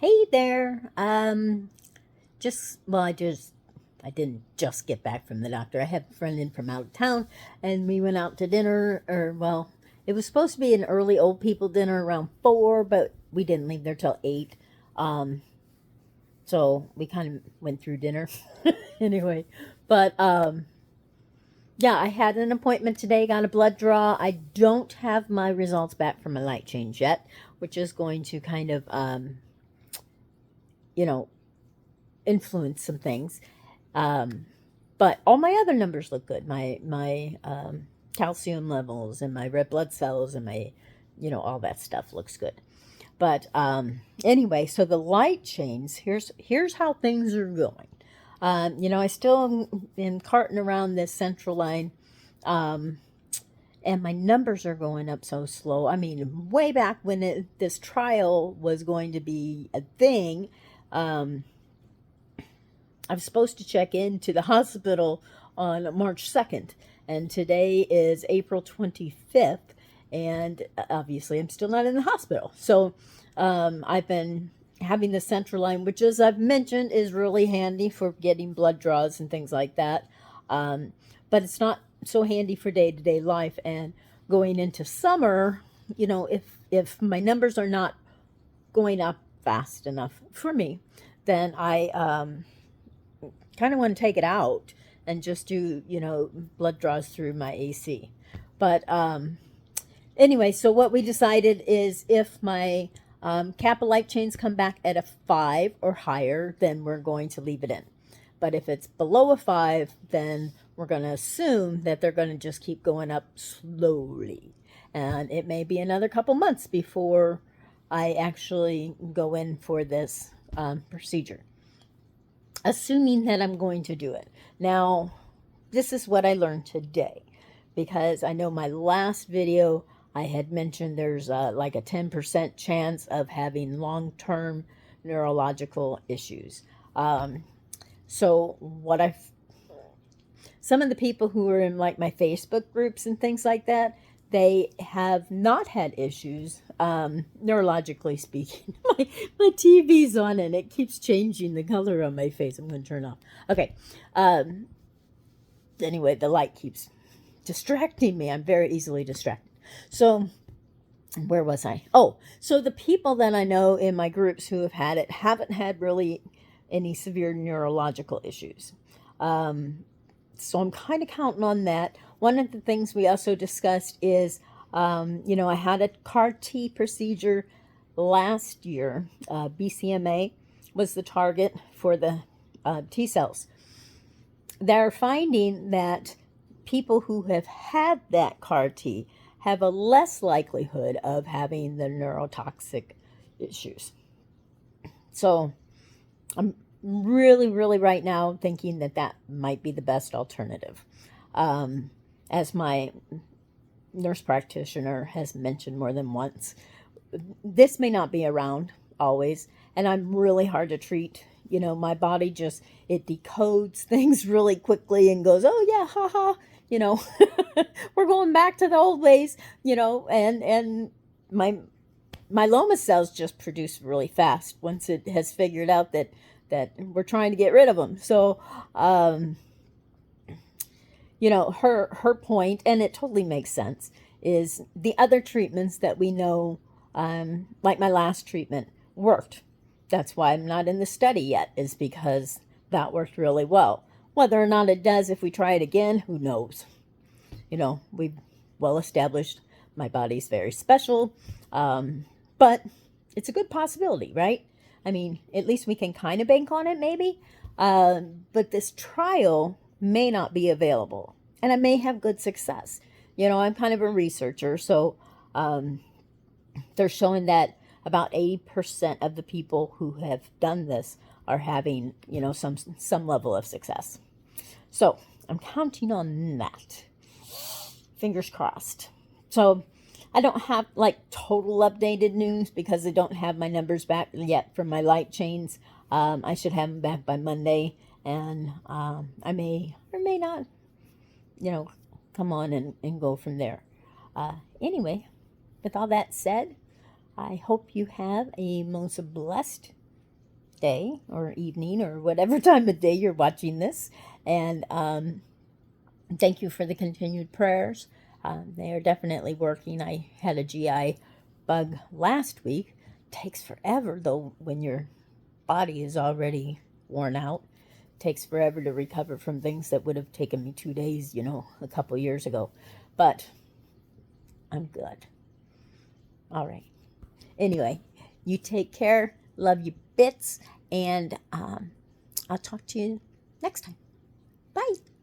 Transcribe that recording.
Hey there. I didn't just get back from the doctor. I had a friend in from out of town, and we went out to dinner. It was supposed to be an early old people dinner around 4, but we didn't leave there till 8. Um, so we kind of went through dinner anyway. But yeah, I had an appointment today. Got a blood draw. I don't have my results back from my light change yet, which is going to kind of you know influence some things. Um, but all my other numbers look good. My calcium levels and my red blood cells and my all that stuff looks good. But anyway, so the light chains. Here's how things are going. I still am carting around this central line. Um, and my numbers are going up so slow. I mean, way back when this trial was going to be a thing, um, I was supposed to check into the hospital on March 2nd, and today is April 25th, and obviously I'm still not in the hospital. So I've been having the central line, which, as I've mentioned, is really handy for getting blood draws and things like that. Um, but it's not so handy for day to day life. And going into summer, if my numbers are not going up fast enough for me, then I kind of want to take it out and just do blood draws through my AC. But anyway, so what we decided is if my Kappa light chains come back at a 5 or higher, then we're going to leave it in. But if it's below a 5, then we're going to assume that they're going to just keep going up slowly. And it may be another couple months before I actually go in for this procedure, assuming that I'm going to do it. Now, this is what I learned today, because I know my last video I had mentioned there's like a 10% chance of having long term neurological issues. Um, so, some of the people who are in like my Facebook groups and things like that, they have not had issues, neurologically speaking. My TV's on and it keeps changing the color on my face. I'm going to turn off. Okay. Um, anyway, the light keeps distracting me. I'm very easily distracted. So, where was I? Oh, so the people that I know in my groups who have had it haven't had really any severe neurological issues. Um, so I'm kind of counting on that. One of the things we also discussed is, I had a CAR T procedure last year. BCMA was the target for the T cells. They're finding that people who have had that CAR T have a less likelihood of having the neurotoxic issues. So I'm really, really right now thinking that that might be the best alternative. As my nurse practitioner has mentioned more than once, this may not be around always, and I'm really hard to treat. My body just, it decodes things really quickly and goes, oh yeah, haha, you know, we're going back to the old ways, and my myeloma cells just produce really fast once it has figured out that we're trying to get rid of them. So, her point, and it totally makes sense, is the other treatments that we know, like my last treatment, worked. That's why I'm not in the study yet, is because that worked really well. Whether or not it does if we try it again, who knows? We've well established my body's very special, but it's a good possibility, right? I mean, at least we can kind of bank on it, maybe. But this trial may not be available, and I may have good success. I'm kind of a researcher, so um, they're showing that about 80% of the people who have done this are having, some level of success. So I'm counting on that. Fingers crossed. So I don't have like total updated news because I don't have my numbers back yet from my light chains. I should have them back by Monday, and I may or may not, you know, come on and go from there. Anyway, with all that said, I hope you have a most blessed day or evening or whatever time of day you're watching this. And thank you for the continued prayers. They are definitely working. I had a GI bug last week. Takes forever though when your body is already worn out. Takes forever to recover from things that would have taken me 2 days, a couple years ago. But I'm good. All right. Anyway, you take care. Love you bits. And I'll talk to you next time. Bye.